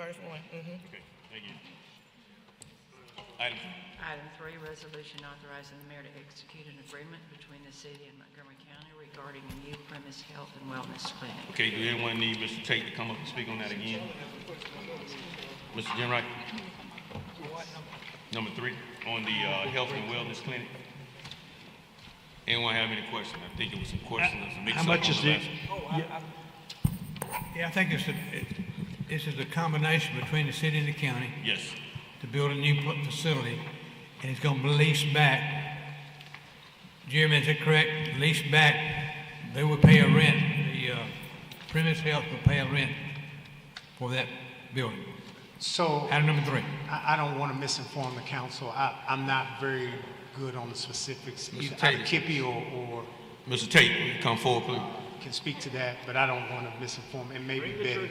first one. Okay, thank you. Item Item 3, resolution authorizing the mayor to execute an agreement between the city and Montgomery County regarding a new premise health and wellness clinic. Okay, do anyone need Mr. Tate to come up and speak on that again? Mr. Jenright? Number 3, on the health and wellness clinic. Anyone have any questions? I think it was some questions. How much is it? Yeah, I think this is a combination between the city and the county Yes. to build a new facility, and it's going to be leased back. Jeremy, is that correct? Leased back, they will pay a rent. The premise health will pay a rent for that building. So Item number 3. I don't want to misinform the council. I'm not very good on the specifics. Mr. Either Tate. Kippy or Mr. Tate, will you come forward, please? can speak to that, but I don't want to misinform, and maybe Betty.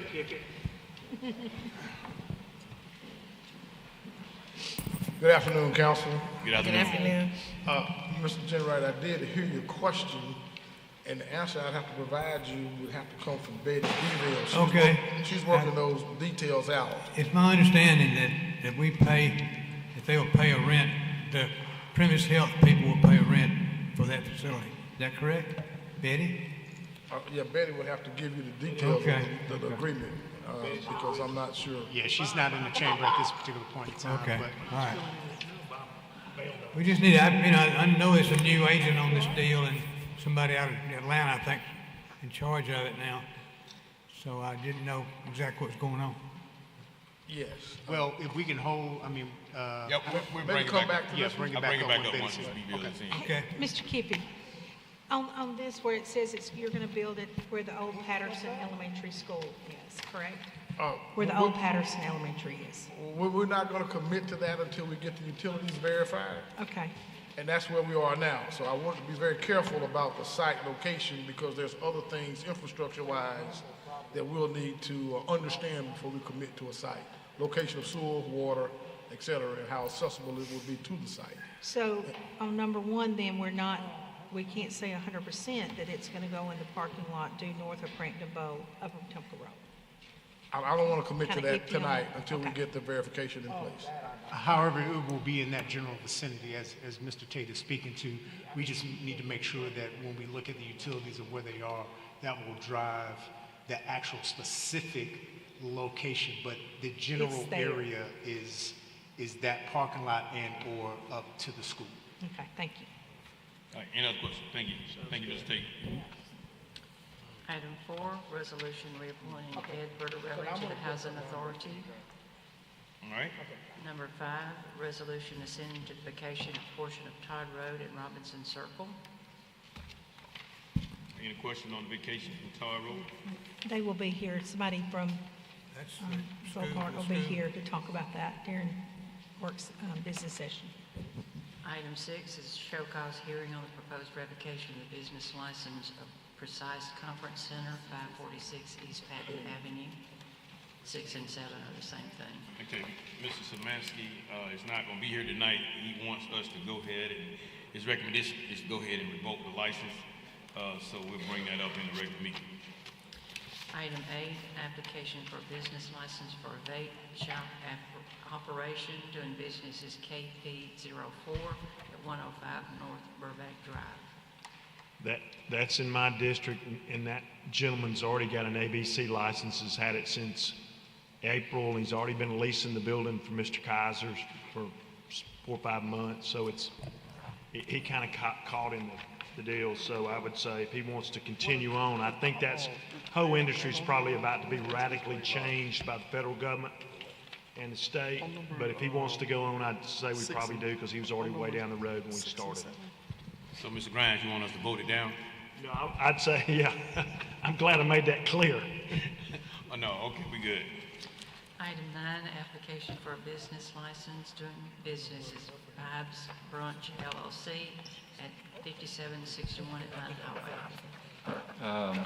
Good afternoon, Council. Good Good afternoon. afternoon. Mr. Jenright, I did hear your question, and the answer I'd have to provide you would have to come from Betty Deville. Okay. She's working those details out. It's my understanding that we pay, that they will pay a rent, the premise health people will pay a rent for that facility. Is that correct, Betty? Yeah, Betty would have to give you the details Okay. of the agreement, because I'm not sure. Yeah, she's not in the chamber at this particular point in time. Okay, But all right. We just need, I know there's a new agent on this deal and somebody out of Atlanta, I think, in charge of it now. So I didn't know exactly what's going on. Yes. well, if we can hold, I mean, Yep, we'll Maybe bring it come back. back to yeah, this one. bring it I'll back bring it up back when up Betty once says it's it. reviewed. Okay. Okay. Mr. Kippy, on this where it says you're going to build it where the old Patterson Elementary School is, correct? Where the old Patterson Elementary is. We're not going to commit to that until we get the utilities verified, Okay. and that's where we are now. So I want to be very careful about the site location, because there's other things infrastructure-wise that we'll need to understand before we commit to a site. Location of sewer, water, et cetera, and how accessible it will be to the site. So on number 1, then we can't say 100% that it's going to go in the parking lot due north of Crankton Bowl, Upper Temple Road. I don't want to commit to Kinda that iffy on tonight that. until we Okay. get the verification in place. However, it will be in that general vicinity, as Mr. Tate is speaking to. We just need to make sure that when we look at the utilities of where they are, that will drive the actual specific location, but the general It's there. area is that parking lot and or up to the school. Okay, thank you. All right, any other questions? Thank you. Thank you, Mr. Tate. Item 4, resolution reappointing Ed Bertarelli to the Housing Authority. All right. Number 5, resolution ascending to the vacation a portion of Todd Road and Robinson Circle. Any question on the vacation from Tar Road? They will be here. Somebody from That's Solcart will be here to talk about that during business session. Item 6 is show cause hearing on the proposed revocation of the business license of Precise Conference Center, 546 East Patton Avenue. 6 and 7 are the same thing. Okay, Mr. Samansky is not going to be here tonight. He wants us to go ahead, and his recommendation is to go ahead and revoke the license. So we'll bring that up in the regular meeting. Item 8, application for a business license for a vape shop operation doing business is KP04 at 105 North Burbank Drive. That's in my district, and that gentleman's already got an ABC license, has had it since April, and he's already been leasing the building for Mr. Kaiser's for 4 or 5 months, so he kind of caught in the deal. So I would say if he wants to continue on, I think that's whole industry is probably about to be radically changed by the federal government and the state, but if he wants to go on, I'd say we probably do, because he was already way down the road when we started. So, Mr. Grimes, you want us to vote it down? No, I'd say, yeah, I'm glad I made that clear. Oh, no, okay, we good. Item 9, application for a business license doing business is Vibes Brunch LLC at 5761 Atlanta Highway.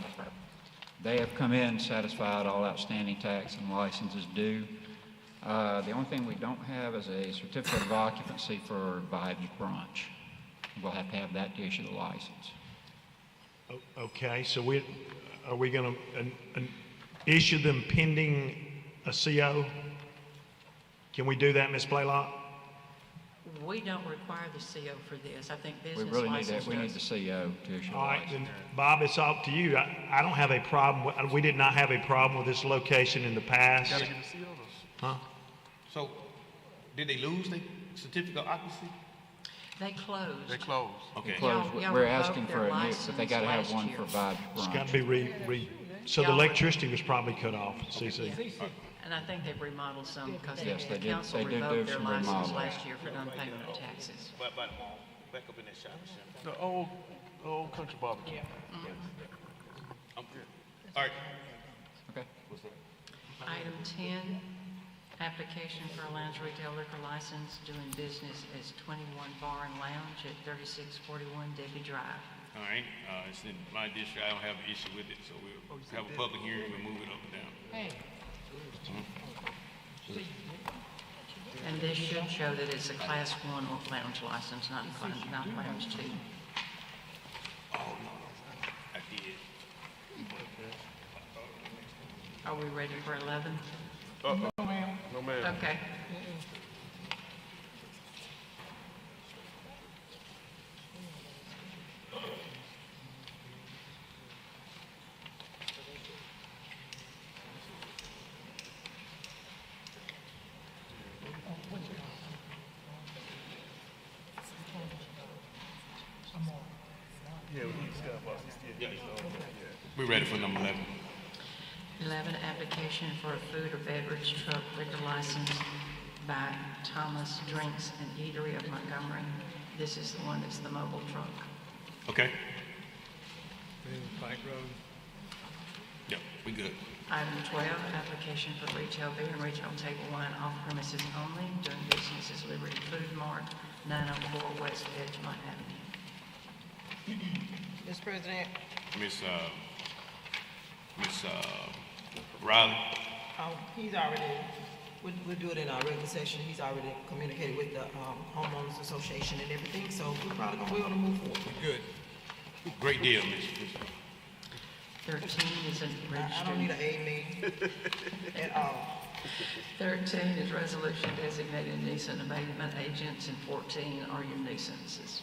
They have come in, satisfied all outstanding tax and licenses due. The only thing we don't have is a certificate of occupancy for Vibes Brunch. We'll have to have that to issue the license. Okay, so are we going to issue them pending a CO? Can we do that, Ms. Blaylock? We don't require the CO for this. I think We business really need license that, we need does. the CO to issue a All right, license. then, Bob, it's up to you. I don't have a problem, we did not have a problem with this location in the past. Huh? So, did they lose their certificate of occupancy? They closed. They closed. Okay. Closed. Y'all We're revoked asking their for a new, license but they gotta have last one year. for Vibe It's got Brunch. to be so the Y'all- electricity was probably cut off at CC. And I think they've remodeled some because Yes, the they did. council They did do revoked their some license remodeling. last year for non-payment of taxes. Back by the mall, back up in that shopping center. The old country barbecue. I'm good. All right. Okay. Item 10, application for a lounge retail liquor license doing business as 21 Bar and Lounge at 3641 Debbie Drive. All right, it's in my district, I don't have an issue with it, so we'll have a public hearing, we'll move it up and down. And this should show that it's a Class 1 lounge license, not Lounge 2. Oh, no, I did. Are we ready for 11? No, ma'am. Okay. We're ready for number 11. 11, application for a food or beverage truck liquor license by Thomas Drinks and Eatery of Montgomery. This is the one that's the mobile truck. Okay? Pike Road. Yep, we good. Item 12, application for retail beer and retail table wine off premises only, doing business as Liberty Food Mart, 904 West Edgemont Avenue. Mr. President, Miss Riley? he's already, we'll do it in our regular session. He's already communicated with the homeowners association and everything, so we're probably gonna be able to move forward. Good. Great deal, Miss. 13 is a I don't need an amen at all. 13 is resolution designating nuisance abatement agents, and 14 are your nuisances.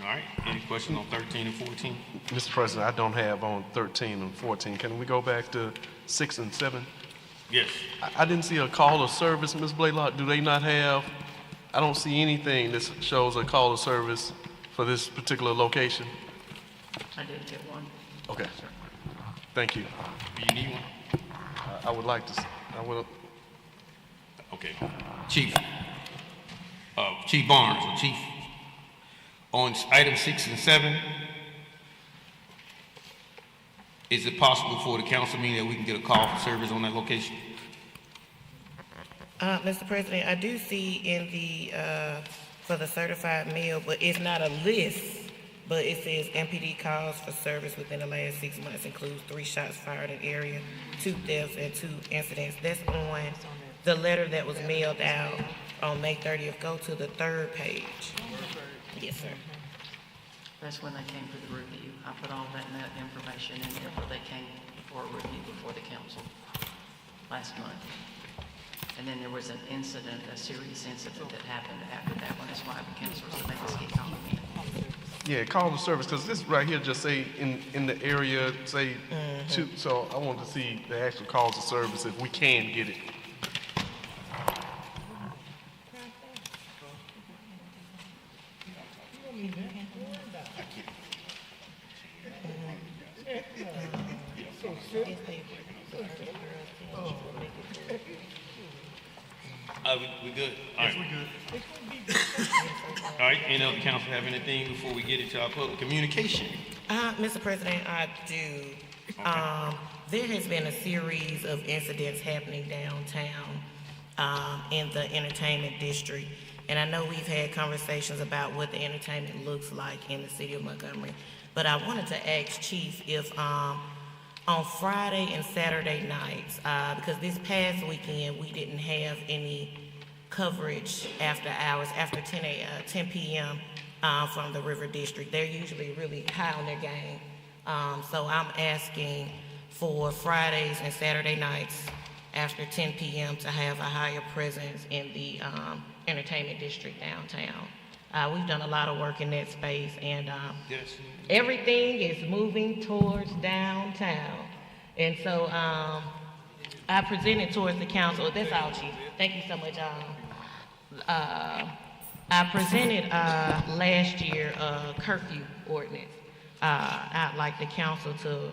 All right, any questions on 13 and 14? Mr. President, I don't have on 13 and 14. Can we go back to 6 and 7? Yes. I didn't see a call of service, Ms. Blaylock. Do they not have? I don't see anything that shows a call of service for this particular location. I did get one. Okay. Sir. Thank you. Do you need one? I would like to, I will. Okay. Chief. Chief Barnes, or Chief. On item 6 and 7, is it possible for the council meeting that we can get a call for service on that location? Mr. President, I do see in the, for the certified mail, but it's not a list, but it says MPD calls for service within the last 6 months includes 3 shots fired in area, 2 deaths and 2 incidents. That's on the letter that was mailed out on May 30th. Go to the 3rd page. Yes, sir. That's when they came for the review. I put all that information in there before they came for a review before the council last month. And then there was an incident, a serious incident that happened after that one. That's why the council said they must get called in. Yeah, call of service, because this right here just say in the area, say 2, so I want to see the actual calls of service if we can get it. We good? All right. We good. All right, any other council have anything before we get into our public communication? Mr. President, I do. Okay. There has been a series of incidents happening downtown in the entertainment district. And I know we've had conversations about what the entertainment looks like in the city of Montgomery. But I wanted to ask Chief if on Friday and Saturday nights, because this past weekend we didn't have any coverage after hours, after 10 p.m. From the River District. They're usually really high on their game. So I'm asking for Fridays and Saturday nights after 10 p.m. to have a higher presence in the entertainment district downtown. We've done a lot of work in that space, and Yes. everything is moving towards downtown. And so I presented towards the council. That's all, Chief. Thank you so much. I presented last year a curfew ordinance. I'd like the council to,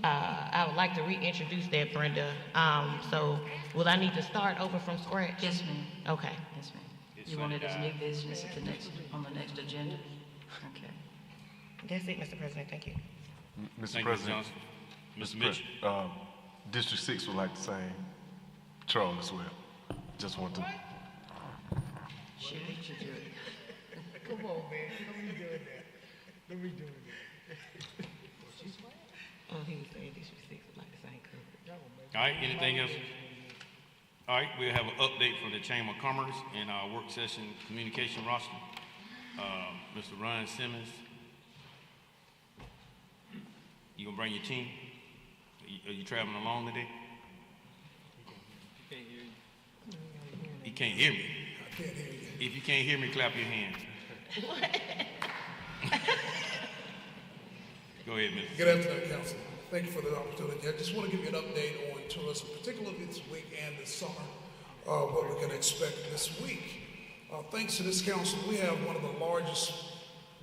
I would like to reintroduce that, Brenda. So will I need to start over from scratch? Yes, ma'am. Okay. Yes, ma'am. You want it as new business at the next, on the next agenda? Okay. That's it, Mr. President. Thank you. Mr. Thank you, President, Johnson. Mr. Mitchell. District 6 would like the same. Charles as well. Just want to. Sure, you should do it. Come on, man. Don't be doing that. Don't be doing that. Oh, he was saying District 6 would like the same coverage. All right, anything else? All right, we'll have an update from the Chamber of Commerce in our work session communication roster. Mr. Ryan Simmons, you gonna bring your team? Are you traveling along today? He can't hear me. I can't hear you. If you can't hear me, clap your hands. Go ahead, Mr. Good afternoon, Council. Thank you for the opportunity. I just want to give you an update on tourism, particularly this week and this summer, what we can expect this week. Thanks to this council, we have one of the largest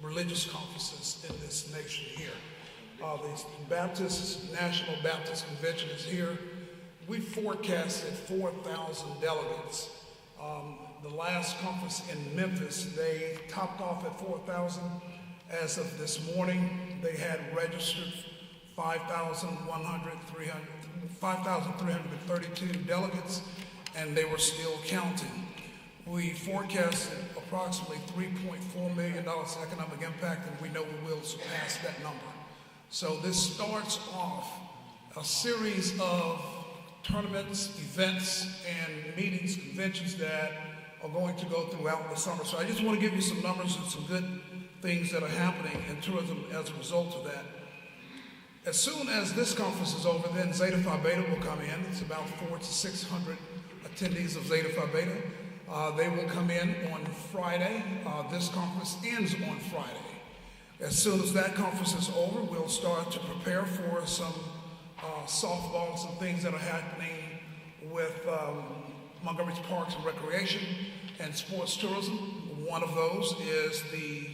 religious conferences in this nation here. The National Baptist Convention is here. We forecasted 4,000 delegates. The last conference in Memphis, they topped off at 4,000. As of this morning, they had registered 5,332 delegates, and they were still counting. We forecasted approximately $3.4 million economic impact, and we know we will surpass that number. So this starts off a series of tournaments, events, and meetings, conventions that are going to go throughout the summer. So I just want to give you some numbers and some good things that are happening in tourism as a result of that. As soon as this conference is over, then Zeta Phi Beta will come in. It's about 400 to 600 attendees of Zeta Phi Beta. They will come in on Friday. This conference ends on Friday. As soon as that conference is over, we'll start to prepare for some softballs and things that are happening with Montgomery's Parks and Recreation and sports tourism. One of those is the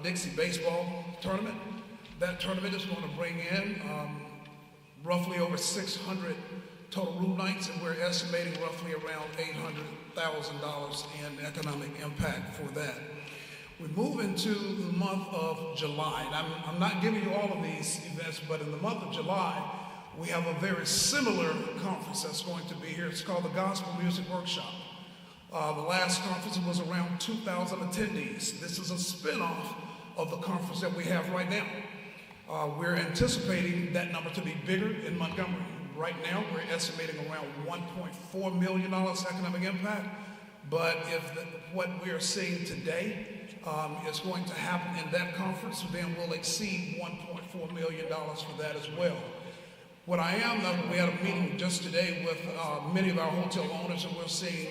Dixie Baseball Tournament. That tournament is going to bring in roughly over 600 total room nights, and we're estimating roughly around $800,000 in economic impact for that. We move into the month of July. And I'm not giving you all of these events, but in the month of July, we have a very similar conference that's going to be here. It's called the Gospel Music Workshop. The last conference was around 2,000 attendees. This is a spinoff of the conference that we have right now. We're anticipating that number to be bigger in Montgomery. Right now, we're estimating around $1.4 million economic impact, but if what we are seeing today is going to happen in that conference, then we'll exceed $1.4 million for that as well. What I am, we had a meeting just today with many of our hotel owners, and we're seeing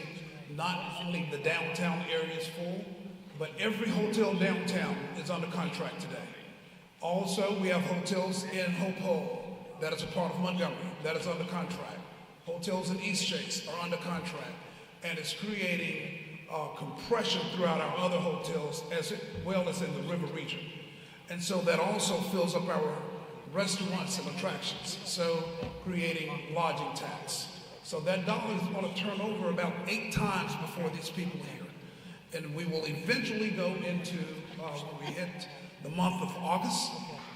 not only the downtown area is full, but every hotel downtown is under contract today. Also, we have hotels in Hope Hole that is a part of Montgomery that is under contract. Hotels in East Chase are under contract, and it's creating compression throughout our other hotels as well as in the river region. And so that also fills up our restaurants and attractions, so creating lodging tax. So that dollar is going to turn over about 8 times before these people are here. And we will eventually go into, when we hit the month of August,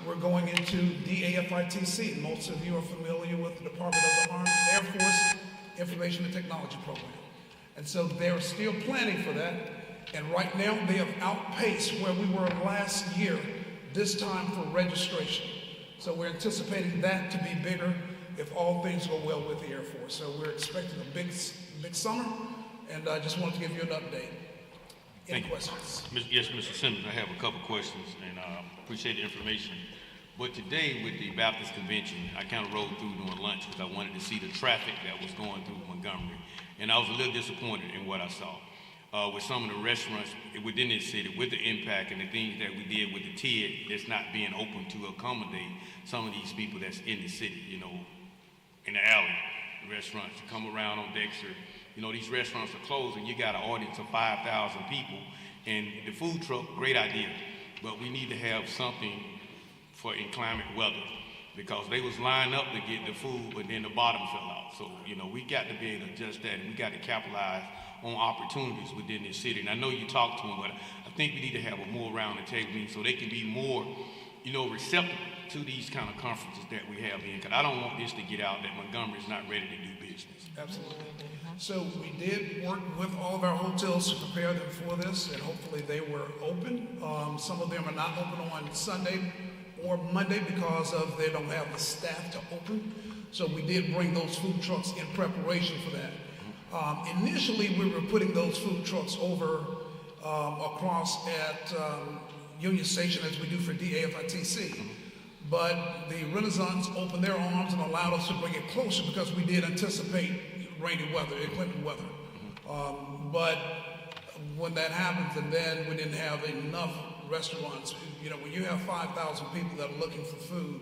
we're going into DAFITC. Most of you are familiar with the Department of the Army Air Force Information and Technology Program. And so they're still planning for that. And right now they have outpaced where we were last year, this time for registration. So we're anticipating that to be bigger if all things go well with the Air Force. So we're expecting a big summer, and I just wanted to give you an update. Any questions? Yes, Mr. Simmons, I have a couple questions, and I appreciate the information. But today with the Baptist Convention, I kind of rode through during lunch because I wanted to see the traffic that was going through Montgomery. And I was a little disappointed in what I saw. With some of the restaurants within this city, with the impact and the things that we did with the TID, that's not being open to accommodate some of these people that's in the city, you know, in the alley, restaurants. You come around on Dexter, you know, these restaurants are closed and you got an audience of 5,000 people. And the food truck, great idea, but we need to have something for inclement weather, because they was lined up to get the food, but then the bottom fell out. So, you know, we got to be able to adjust that, and we got to capitalize on opportunities within this city. And I know you talked to them, but I think we need to have a more round the table meeting so they can be more, you know, receptive to these kind of conferences that we have in. Because I don't want this to get out that Montgomery is not ready to do business. Absolutely. So we did work with all of our hotels to prepare them for this, and hopefully they were open. Some of them are not open on Sunday or Monday because of they don't have the staff to open. So we did bring those food trucks in preparation for that. Initially, we were putting those food trucks over across at Union Station as we do for DAFITC. But the Renaissance opened their arms and allowed us to bring it closer because we did anticipate rainy weather, inclement weather. But when that happens, and then we didn't have enough restaurants, you know, when you have 5,000 people that are looking for food,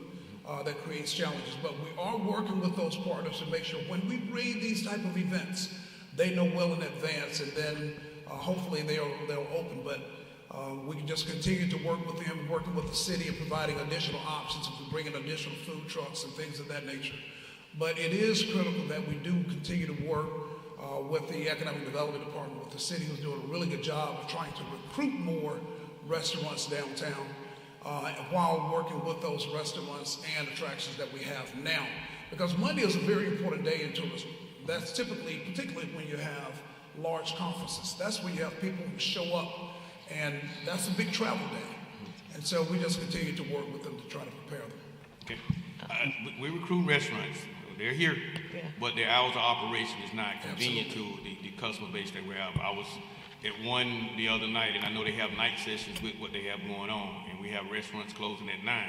that creates challenges. But we are working with those partners to make sure when we bring these type of events, they know well in advance, and then hopefully they'll open. But we can just continue to work with them, working with the city and providing additional options, and bringing additional food trucks and things of that nature. But it is critical that we do continue to work with the Economic Development Department, with the city, who's doing a really good job of trying to recruit more restaurants downtown while working with those restaurants and attractions that we have now. Because Monday is a very important day in tourism. That's typically, particularly when you have large conferences, that's when you have people who show up, and that's a big travel day. And so we just continue to work with them to try to prepare them. Okay. We recruit restaurants. They're here, but their hours of operation is not convenient to the customer base that we have. I was at one the other night, and I know they have night sessions with what they have going on, and we have restaurants closing at 9.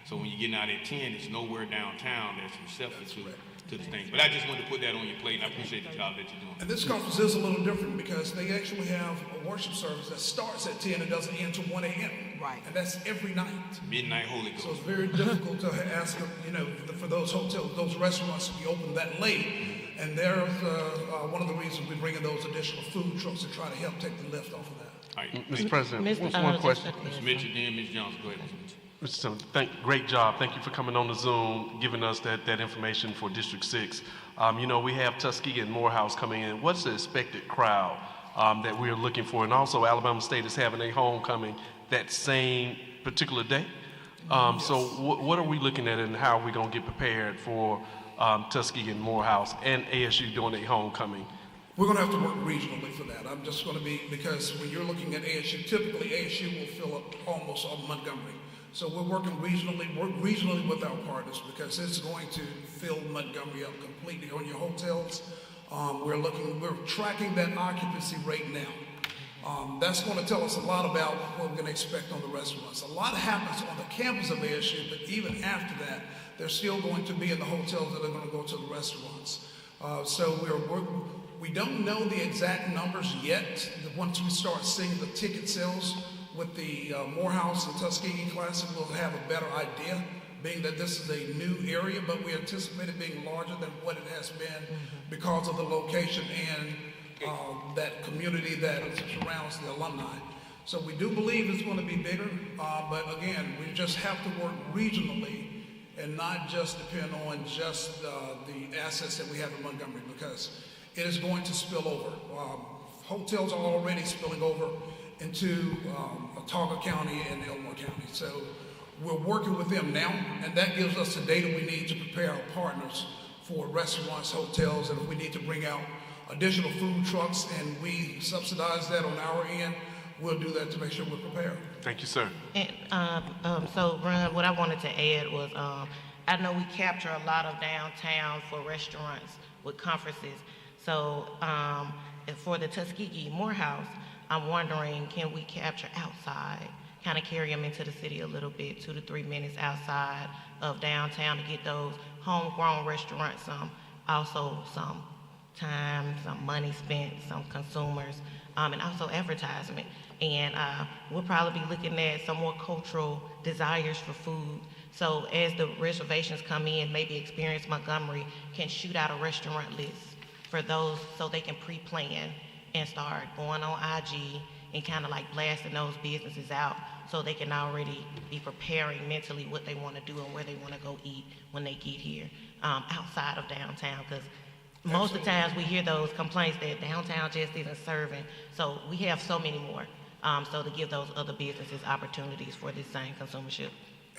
So when you're getting out at 10, it's nowhere downtown that's receptive to the thing. But I just wanted to put that on your plate, and I appreciate the job that you're doing. And this conference is a little different because they actually have a worship service that starts at 10 and doesn't end till 1 a.m. Right. And that's every night. Midnight Holy Ghost. So it's very difficult to ask, you know, for those hotels, those restaurants to be open that late. And there's one of the reasons we're bringing those additional food trucks to try to help take the lift off of that. All right. Mr. President, one question. Mr. Mitchell, then Ms. Johnson, go ahead, Mr. Mitchell. Mr. Simmons, great job. Thank you for coming on the Zoom, giving us that information for District 6. You know, we have Tuskegee and Morehouse coming in. What's the expected crowd that we're looking for? And also, Alabama State is having a homecoming that same particular day. So what are we looking at, and how are we going to get prepared for Tuskegee and Morehouse and ASU doing a homecoming? We're going to have to work regionally for that. I'm just going to be, because when you're looking at ASU, typically ASU will fill up almost all Montgomery. So we're work regionally with our partners, because it's going to fill Montgomery up completely. On your hotels, we're tracking that occupancy rate now. That's going to tell us a lot about what we're going to expect on the restaurants. A lot happens on the campus of ASU, but even after that, they're still going to be in the hotels that are going to go to the restaurants. So we don't know the exact numbers yet. Once we start seeing the ticket sales with the Morehouse and Tuskegee Classic, we'll have a better idea, being that this is a new area, but we anticipate it being larger than what it has been because of the location and that community that surrounds the alumni. So we do believe it's going to be bigger, but again, we just have to work regionally and not just depend on just the assets that we have in Montgomery, because it is going to spill over. Hotels are already spilling over into Otago County and Elmore County. So we're working with them now, and that gives us the data we need to prepare our partners for restaurants, hotels, and if we need to bring out additional food trucks and we subsidize that on our end, we'll do that to make sure we're prepared. Thank you, sir. And, so, Ron, what I wanted to add was, I know we capture a lot of downtown for restaurants with conferences. So, for the Tuskegee Morehouse, I'm wondering, can we capture outside? kind of carry them into the city a little bit, 2 to 3 minutes outside of downtown to get those homegrown restaurants, also some time, some money spent, some consumers, and also advertisement. And we'll probably be looking at some more cultural desires for food. So as the reservations come in, maybe Experience Montgomery can shoot out a restaurant list for those so they can pre-plan and start going on IG and kind of like blasting those businesses out so they can already be preparing mentally what they want to do and where they want to go eat when they get here outside of downtown. Because most of the times we hear those complaints that downtown just isn't serving. So we have so many more. So to give those other businesses opportunities for this same consumership.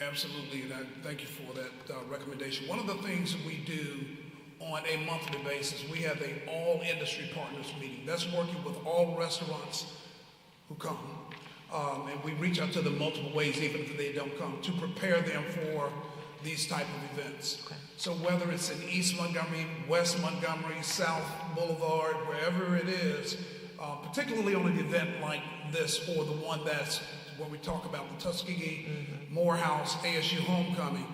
Absolutely, and I thank you for that recommendation. One of the things that we do on a monthly basis, we have an all-industry partners meeting. That's working with all restaurants who come. And we reach out to them multiple ways, even if they don't come, to prepare them for these type of events. Okay. So whether it's in East Montgomery, West Montgomery, South Boulevard, wherever it is, particularly on an event like this or the one that's when we talk about the Tuskegee, Morehouse, ASU Homecoming,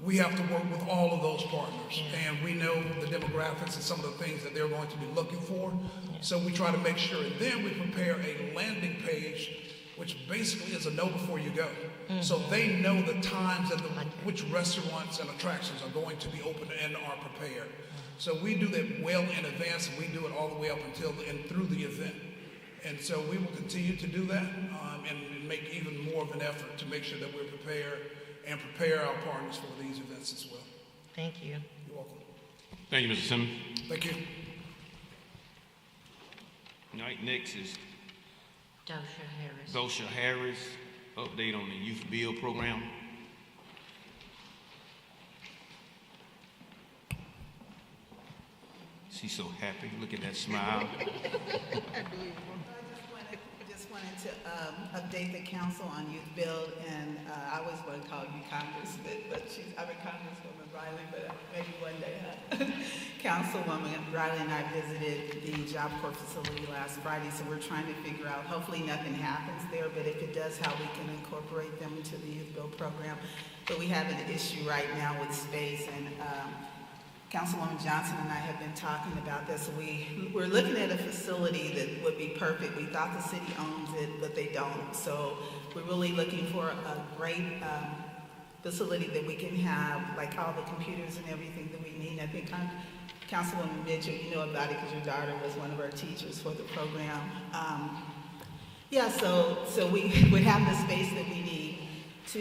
we have to work with all of those partners. And we know the demographics and some of the things that they're going to be looking for. So we try to make sure, and then we prepare a landing page, which basically is a know before you go. So they know the times and which restaurants and attractions are going to be open and are prepared. So we do that well in advance, and we do it all the way up until and through the event. And so we will continue to do that and make even more of an effort to make sure that we're prepared and prepare our partners for these events as well. Thank you. You're welcome. Thank you, Mr. Simmons. Thank you. All right, next is Dosha Harris. Harris, update on the youth bill program. She's so happy. Look at that smile. Just wanted to update the council on youth bill, and I always want to call you Congressman, but I'm a Congresswoman Riley, but maybe one day, huh? Councilwoman Riley and I visited the Job Corps facility last Friday, so we're trying to figure out, hopefully nothing happens there, but if it does, how we can incorporate them into the youth bill program. But we have an issue right now with space, and Councilwoman Johnson and I have been talking about this. We're looking at a facility that would be perfect. We thought the city owns it, but they don't. So we're really looking for a great facility that we can have, like all the computers and everything that we need. I think Councilwoman Mitchell, you know about it because your daughter was one of our teachers for the program. So we would have the space that we need to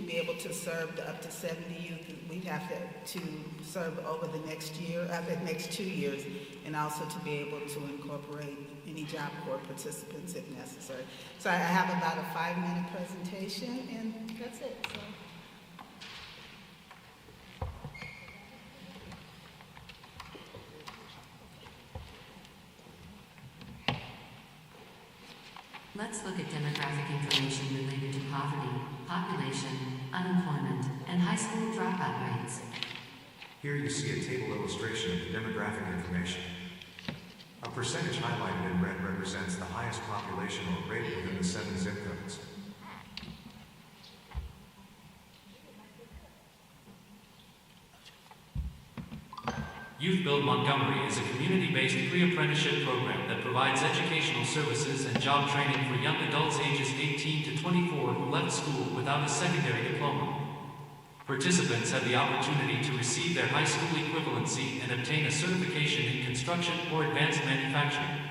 be able to serve up to 70 youth. We'd have to serve over the next year, the next 2 years, and also to be able to incorporate any Job Corps participants if necessary. So I have about a 5-minute presentation, and that's it. So. Let's look at demographic information related to poverty, population, unemployment, and high school dropout rates. Here you see a table illustration of the demographic information. A percentage highlighted in red represents the highest population or rate within the 7 zip codes. Youth Build Montgomery is a community-based pre-apprenticeship program that provides educational services and job training for young adults ages 18 to 24 who left school without a secondary diploma. Participants have the opportunity to receive their high school equivalency and obtain a certification in construction or advanced manufacturing.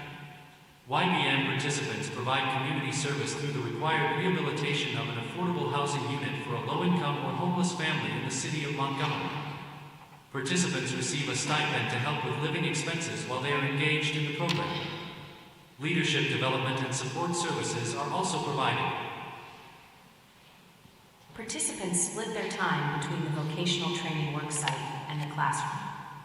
YBM participants provide community service through the required rehabilitation of an affordable housing unit for a low-income or homeless family in the city of Montgomery. Participants receive a stipend to help with living expenses while they are engaged in the program. Leadership development and support services are also provided. Participants split their time between the vocational training worksite and the classroom.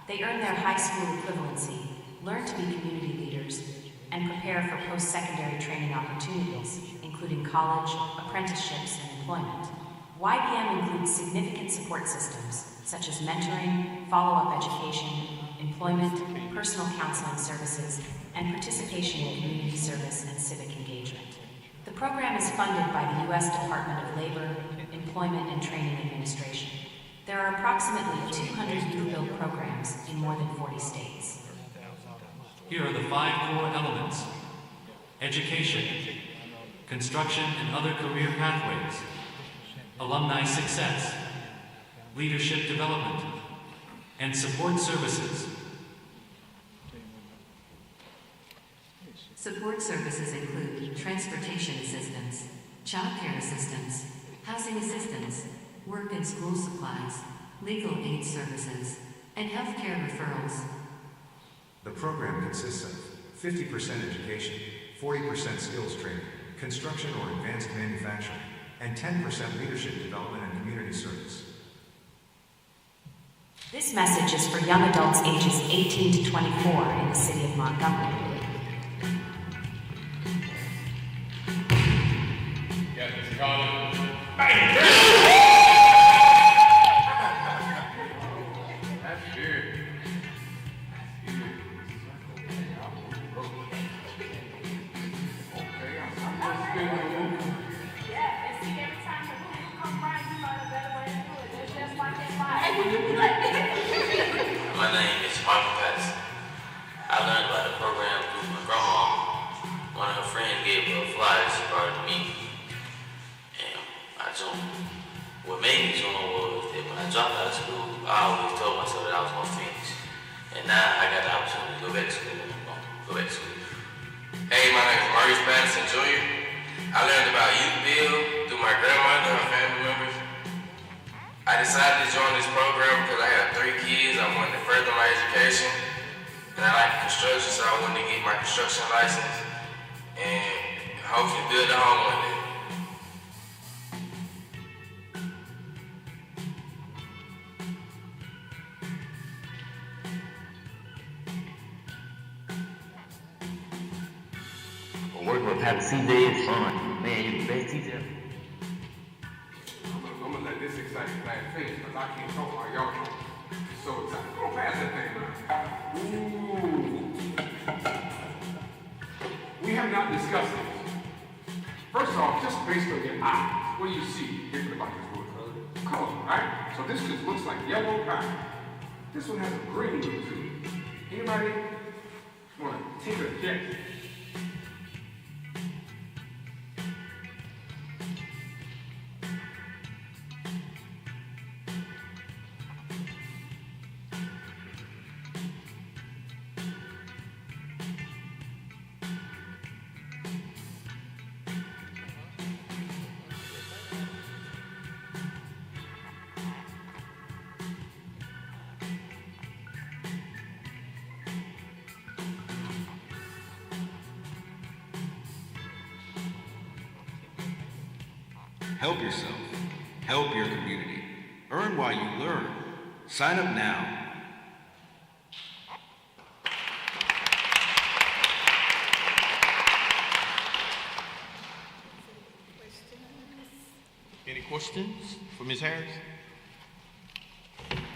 They earn their high school equivalency, learn to be community leaders, and prepare for post-secondary training opportunities, including college, apprenticeships, and employment. YBM includes significant support systems, such as mentoring, follow-up education, employment, personal counseling services, and participation in community service and civic engagement. The program is funded by the U.S. Department of Labor, Employment and Training Administration. There are approximately 200 youth build programs in more than 40 states. Here are the 5 core elements: education, construction and other career pathways, alumni success, leadership development, and support services. Support services include transportation assistance, child care assistance, housing assistance, work and school supplies, legal aid services, and health care referrals. The program consists of 50% education, 40% skills training, construction or advanced manufacturing, and 10% leadership development and community service. This message is for young adults ages 18 to 24 in the city of Montgomery. Yeah, Mr. Collins. That's good. My name is Marche. I learned about the program through my grandma. One of her friends gave her a flyer, she brought it to me. And I jumped. What made me jump was that when I dropped out of school, I always told myself that I was going to finish. And now I got the opportunity to go back to school. Hey, my name is Marche Jr. I learned about youth build through my grandmother and her family members. I decided to join this program because I have 3 kids. I wanted to further my education. And I like construction, so I wanted to get my construction license and hopefully build a home one day. Working with Pastor CJ is fun. Man, you're the best teacher. I'm gonna let this exciting class finish because I can't talk while y'all talk. It's so exciting. Go pass that thing around. Ooh. We have not discussed this. First off, just based on your eyes, what do you see different about this wood? Color, right? So this just looks like yellow pine. This one has a green look to it. Anybody want to take a guess? Help yourself. Help your community. Earn while you learn. Sign up now. Any questions for Ms. Harris?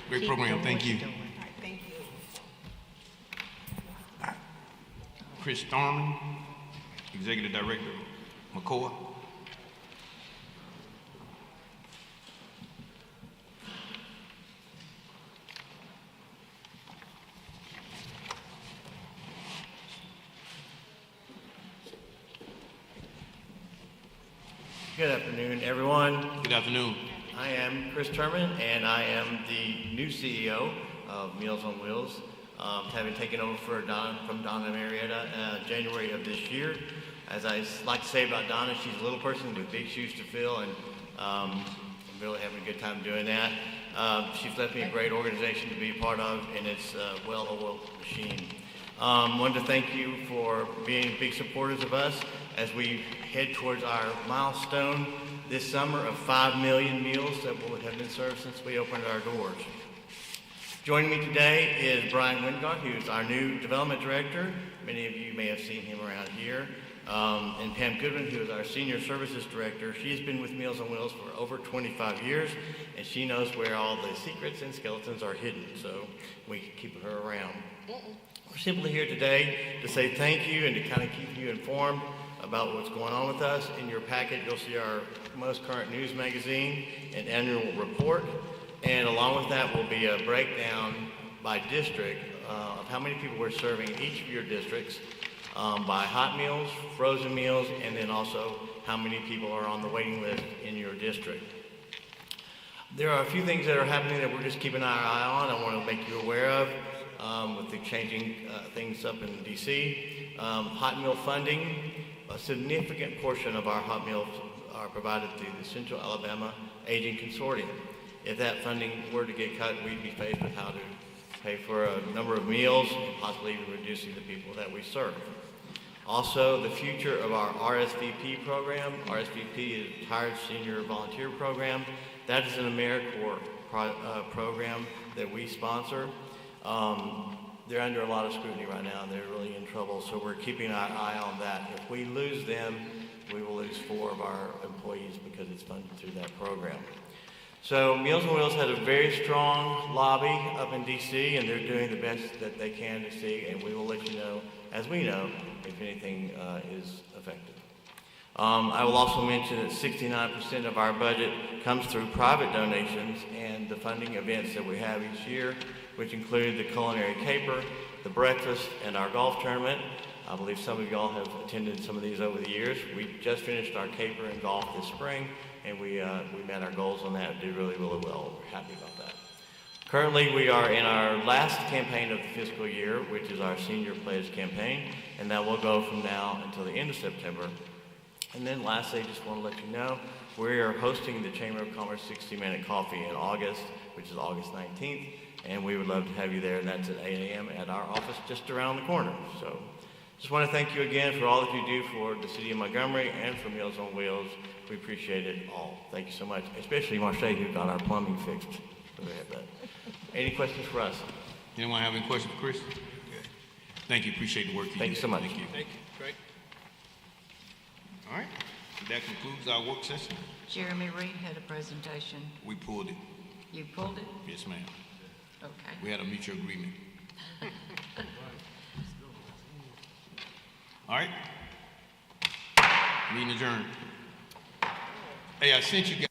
Great program, thank you. Thank you. Chris Thorman, Executive Director, McCoy. Good afternoon, everyone. Good afternoon. I am Chris Turman, and I am the new CEO of Meals on Wheels, having taken over from Donna Marietta January of this year. As I like to say about Donna, she's a little person with big shoes to fill, and I'm really having a good time doing that. She's left me a great organization to be a part of, and it's a well-oiled machine. Wanted to thank you for being big supporters of us as we head towards our milestone this summer of 5 million meals that will have been served since we opened our doors. Joining me today is Brian Wingard, who's our new development director. Many of you may have seen him around here. And Pam Goodwin, who is our senior services director. She's been with Meals on Wheels for over 25 years, and she knows where all the secrets and skeletons are hidden, so we can keep her around. We're simply here today to say thank you and to kind of keep you informed about what's going on with us. In your packet, you'll see our most current news magazine and annual report. And along with that will be a breakdown by district of how many people we're serving in each of your districts by hot meals, frozen meals, and then also how many people are on the waiting list in your district. There are a few things that are happening that we're just keeping our eye on. I want to make you aware of with the changing things up in DC. Hot meal funding, a significant portion of our hot meals are provided through the Central Alabama Aging Consortium. If that funding were to get cut, we'd be faced with how to pay for a number of meals and possibly even reducing the people that we serve. Also, the future of our RSVP program. RSVP is Retired Senior Volunteer Program. That is an AmeriCorps program that we sponsor. They're under a lot of scrutiny right now, and they're really in trouble, so we're keeping our eye on that. If we lose them, we will lose 4 of our employees because it's funded through that program. So Meals on Wheels has a very strong lobby up in DC, and they're doing the best that they can to see, and we will let you know, as we know, if anything is affected. I will also mention that 69% of our budget comes through private donations and the funding events that we have each year, which include the culinary caper, the breakfast, and our golf tournament. I believe some of y'all have attended some of these over the years. We just finished our caper and golf this spring, and we met our goals on that and did really, really well. We're happy about that. Currently, we are in our last campaign of the fiscal year, which is our Senior Pledge campaign, and that will go from now until the end of September. And then lastly, I just want to let you know, we are hosting the Chamber of Commerce 60-Minute Coffee in August, which is August 19th, and we would love to have you there, and that's at 8 a.m. at our office just around the corner. So just want to thank you again for all that you do for the City of Montgomery and for Meals on Wheels. We appreciate it all. Thank you so much, especially Marche, who got our plumbing fixed. So we have that. Any questions for us? Anyone have any questions for Chris? Thank you. Appreciate the work you do. Thank you so much. Thank you. Thank you. Great. All right. That concludes our work session. Jeremy Reed had a presentation. We pulled it. You pulled it? Yes, ma'am. Okay. We had a mutual agreement. All right. Meeting adjourned. Hey, I sent you guys.